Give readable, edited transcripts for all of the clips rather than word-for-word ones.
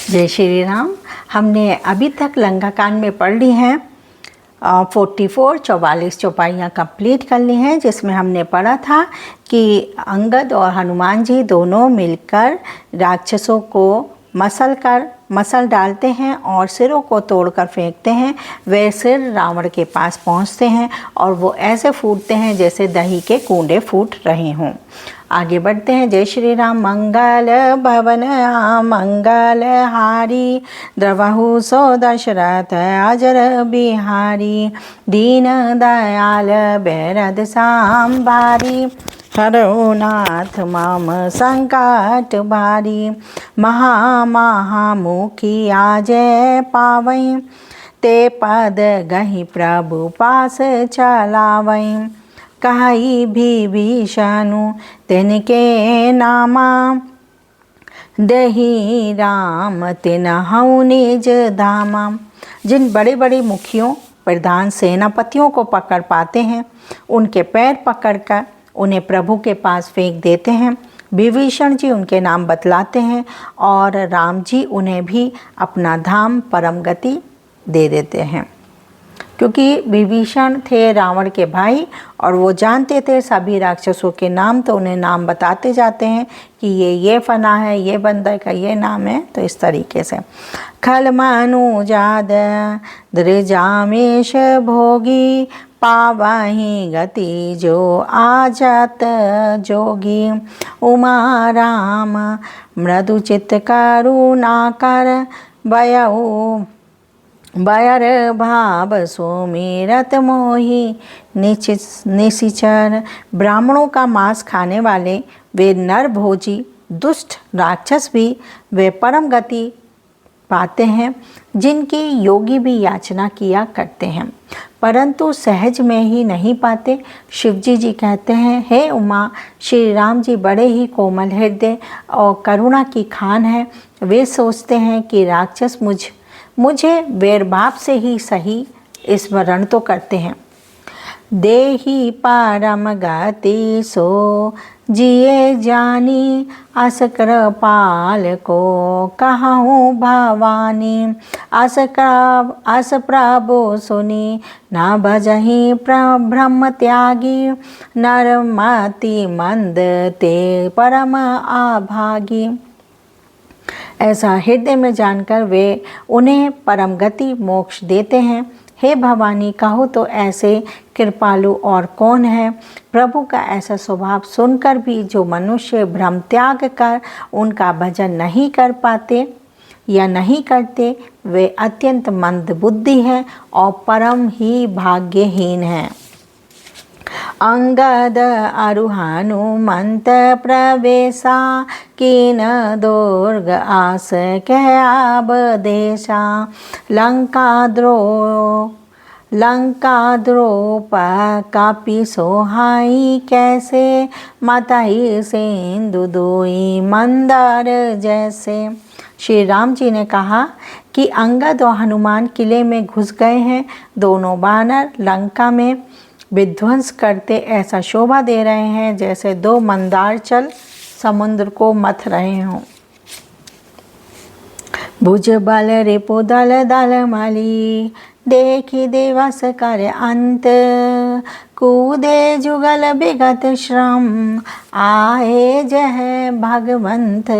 जय श्री राम। हमने अभी तक लंका कांड में पढ़ ली हैं 44 चौपाइयाँ कंप्लीट कर ली हैं, जिसमें हमने पढ़ा था कि अंगद और हनुमान जी दोनों मिलकर राक्षसों को मसल डालते हैं और सिरों को तोड़कर फेंकते हैं। वे सिर रावण के पास पहुंचते हैं और वो ऐसे फूटते हैं जैसे दही के कूंडे फूट रहे हों। आगे बढ़ते हैं। जय श्री राम। मंगल भवन मंगल हारी द्रवहु सो दशरथ अजर बिहारी दीन दयाल बेरद सांबारी हरो नाथ माम संकट भारी महामुखी आजय पावई ते पद गहि प्रभु पास चलावई कहाई विभीषणु तिनके नामा दही राम तिनहु निज धामा। जिन बड़े बड़े मुखियों प्रधान सेनापतियों को पकड़ पाते हैं, उनके पैर पकड़कर उन्हें प्रभु के पास फेंक देते हैं। विभीषण जी उनके नाम बतलाते हैं और राम जी उन्हें भी अपना धाम परम गति दे देते हैं, क्योंकि विभीषण थे रावण के भाई और वो जानते थे सभी राक्षसों के नाम, तो उन्हें नाम बताते जाते हैं कि ये फना है, ये बंदर का ये नाम है। तो इस तरीके से खल मनुजाद दृजामेश भोगी पावहि गति जो आजत जोगी उमा राम मृदु चित्त करुणाकर बयऊ बयर भाव सुमिरत मोही निशिचर। ब्राह्मणों का मांस खाने वाले वे नर भोजी दुष्ट राक्षस भी वे परम गति पाते हैं, जिनकी योगी भी याचना किया करते हैं, परंतु सहज में ही नहीं पाते। शिवजी जी कहते हैं, हे उमा, श्री राम जी बड़े ही कोमल हृदय और करुणा की खान है। वे सोचते हैं कि राक्षस मुझे वैरभाव से ही सही स्मरण तो करते हैं। देही परम गति सो जिए जानी अस कृपाल को कहूँ भवानी अस प्रभु सुनी न भजहि ब्रह्म त्यागी नरमति मंद ते परम आभागी। ऐसा हृदय में जानकर वे उन्हें परम गति मोक्ष देते हैं। हे भवानी, कहो तो ऐसे कृपालु और कौन है। प्रभु का ऐसा स्वभाव सुनकर भी जो मनुष्य भ्रम त्याग कर उनका भजन नहीं कर पाते या नहीं करते, वे अत्यंत मंद बुद्धि हैं और परम ही भाग्यहीन हैं। अंगद अरु हनुमंत प्रवेशा कीन दुर्ग आस कहब देशा लंका द्रोप कापी सोहाई कैसे माताई सिंधु दोई मंदार जैसे। श्री राम जी ने कहा कि अंगद और हनुमान किले में घुस गए हैं। दोनों बानर लंका में विध्वंस करते ऐसा शोभा दे रहे हैं जैसे दो मंदारचल समुद्र को मथ रहे हों। भुज बल रिपु दल दल मली देखी देवस कर अंत कूदे जुगल विगत श्रम आए जह भगवंत।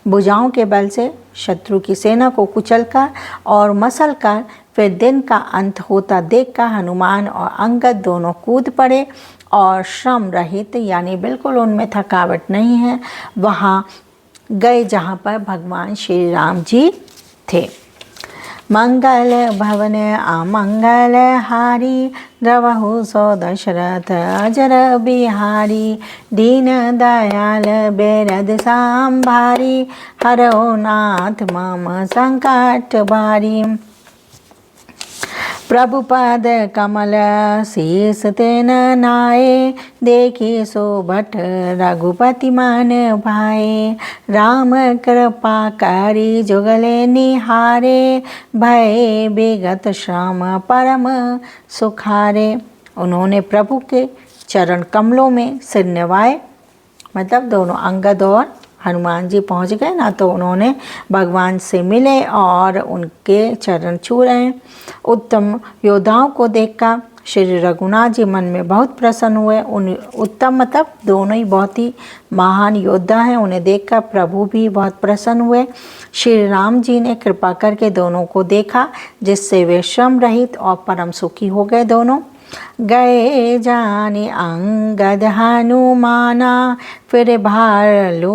भुजाओं के बल से शत्रु की सेना को कुचलकर और मसलकर फिर दिन का अंत होता देखकर हनुमान और अंगद दोनों कूद पड़े और श्रम रहित यानी बिल्कुल उनमें थकावट नहीं है वहाँ गए जहाँ पर भगवान श्री राम जी थे। मंगल भवन अमंगल हारी द्रवहु सो दशरथ अजर बिहारी दीन दयाल बेरद सांभारी हरो नाथ मम संकट भारी। प्रभु पद कमल शीस तेन नाये देखी सो भट रघुपति मन भाए राम कृपा करी जुगले निहारे भय विगत श्रम परम सुखारे। उन्होंने प्रभु के चरण कमलों में सिर निवाए, मतलब दोनों अंगद और हनुमान जी पहुंच गए ना, तो उन्होंने भगवान से मिले और उनके चरण छू रहे हैं। उत्तम योद्धाओं को देखकर श्री रघुनाथ जी मन में बहुत प्रसन्न हुए। उन उत्तम मतलब दोनों ही बहुत ही महान योद्धा हैं, उन्हें देखकर प्रभु भी बहुत प्रसन्न हुए। श्री राम जी ने कृपा करके दोनों को देखा, जिससे वे श्रम रहित और परम सुखी हो गए। दोनों गए जाने अंगद हनुमाना, फिर भालू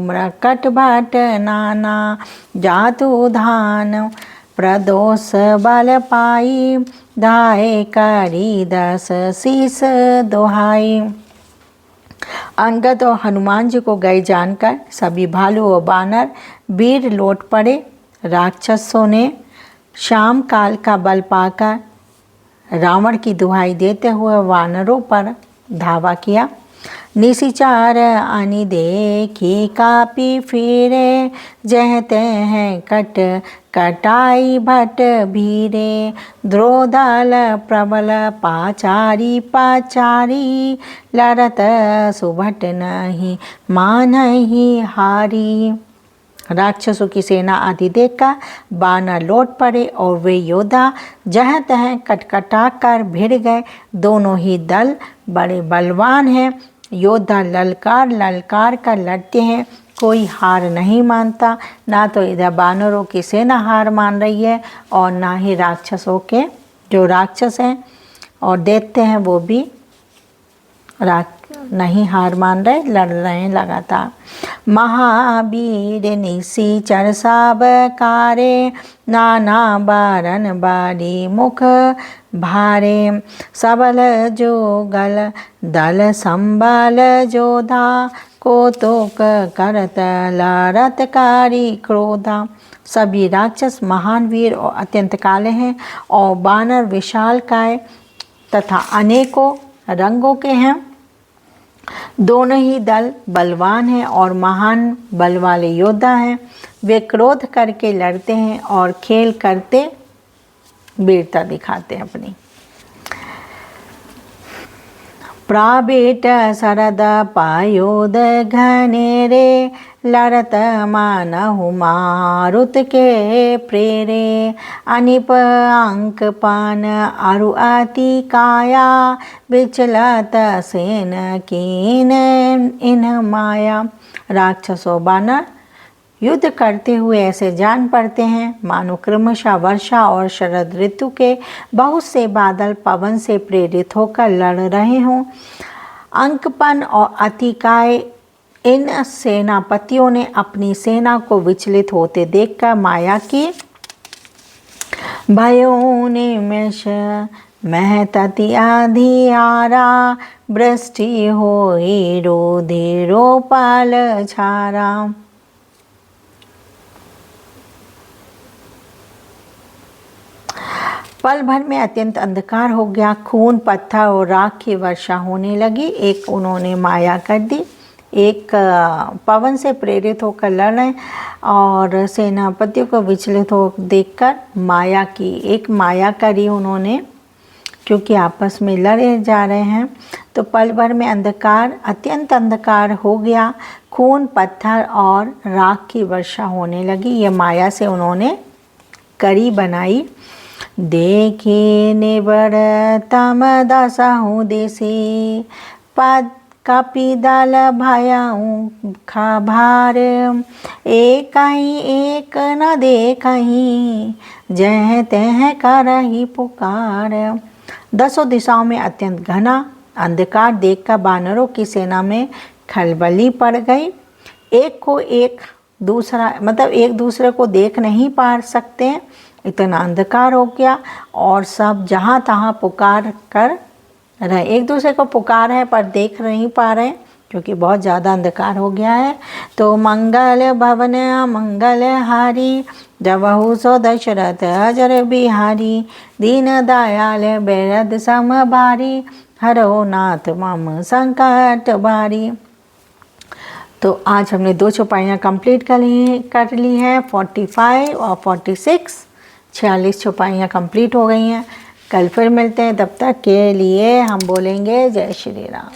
मृकट भट नाना, जातु धान प्रदोष बल पाई, धाय करी दस शीस दोहाई। अंगद और हनुमान जी को गए जानकर सभी भालू और बानर वीर लौट पड़े। राक्षसों ने शाम काल का बल पाकर रावण की दुहाई देते हुए वानरों पर धावा किया। निशिचार अनि देखी कापी फिरे, जहते हैं कट कटाई भट भीरे, द्रोदल प्रबल पाचारी पाचारी, लड़त सुभट नहीं मानहि हारी। राक्षसों की सेना आदि देखकर बानर लौट पड़े और वे योद्धा जहाँ तहाँ कटकटा कर भिड़ गए। दोनों ही दल बड़े बलवान हैं। योद्धा ललकार ललकार कर लड़ते हैं, कोई हार नहीं मानता। ना तो इधर बानरों की सेना हार मान रही है और ना ही राक्षसों के जो राक्षस हैं और दैत्य हैं वो भी नहीं हार मान रहे, लड़ रहे हैं लगातार। महावीर निशिचर सब कारे, नाना बारन बारी मुख भारे, सबल जो गल दल संबल जोधा, कौतुक करत लारतकारी क्रोधा। सभी राक्षस महान वीर और अत्यंत काले हैं और बानर विशालकाय तथा अनेकों रंगों के हैं। दोनों ही दल बलवान हैं और महान बल वाले योद्धा हैं। वे क्रोध करके लड़ते हैं और खेल करते वीरता दिखाते हैं अपनी। प्राबेट सरद पायोद घनेरे, लड़त मानहु मारुत के प्रेरे, अनिप अंक पान अरु अति काया, विचलत सेन कीन इन माया। राक्षसों बानर युद्ध करते हुए ऐसे जान पड़ते हैं मानो क्रमशः वर्षा और शरद ऋतु के बहुत से बादल पवन से प्रेरित होकर लड़ रहे हों। अंकपन और अतिकाय इन सेनापतियों ने अपनी सेना को विचलित होते देखकर माया की भयो निमेष महतति अधियारा, वृष्टि होई रोधिरो पाल छारा। पल भर में अत्यंत अंधकार हो गया। खून पत्थर और राख की वर्षा होने लगी। एक उन्होंने माया कर दी, एक पवन से प्रेरित होकर लड़ रहे और सेनापतियों को विचलित हो देखकर माया की एक माया करी उन्होंने, क्योंकि आपस में लड़े जा रहे हैं। तो पल भर में अंधकार अत्यंत अंधकार हो गया। खून पत्थर और राख की वर्षा होने लगी। ये माया से उन्होंने करी बनाई। देखे निबड़ तम दसहु देसी, पद कपि दल भयउ खभार, एक न देखहि, जह तह करहि पुकार। दसों दिशाओं में अत्यंत घना अंधकार देखकर बानरों की सेना में खलबली पड़ गई। एक को एक दूसरा मतलब एक दूसरे को देख नहीं पा सकते हैं, इतना अंधकार हो गया। और सब जहाँ तहाँ पुकार कर रहे, एक दूसरे को पुकार है पर देख नहीं पा रहे क्योंकि बहुत ज़्यादा अंधकार हो गया है। तो मंगल भवन मंगल हारी, जबहु सो दशरथ अजर बिहारी, दीन दयाल बेरद समभारी, हरो नाथ मम संकट बारी। तो आज हमने 2 चौपाइयाँ कंप्लीट कर ली हैं। 45 और 46 46 चौपाइयाँ कंप्लीट हो गई हैं। कल फिर मिलते हैं, तब तक के लिए हम बोलेंगे जय श्री राम।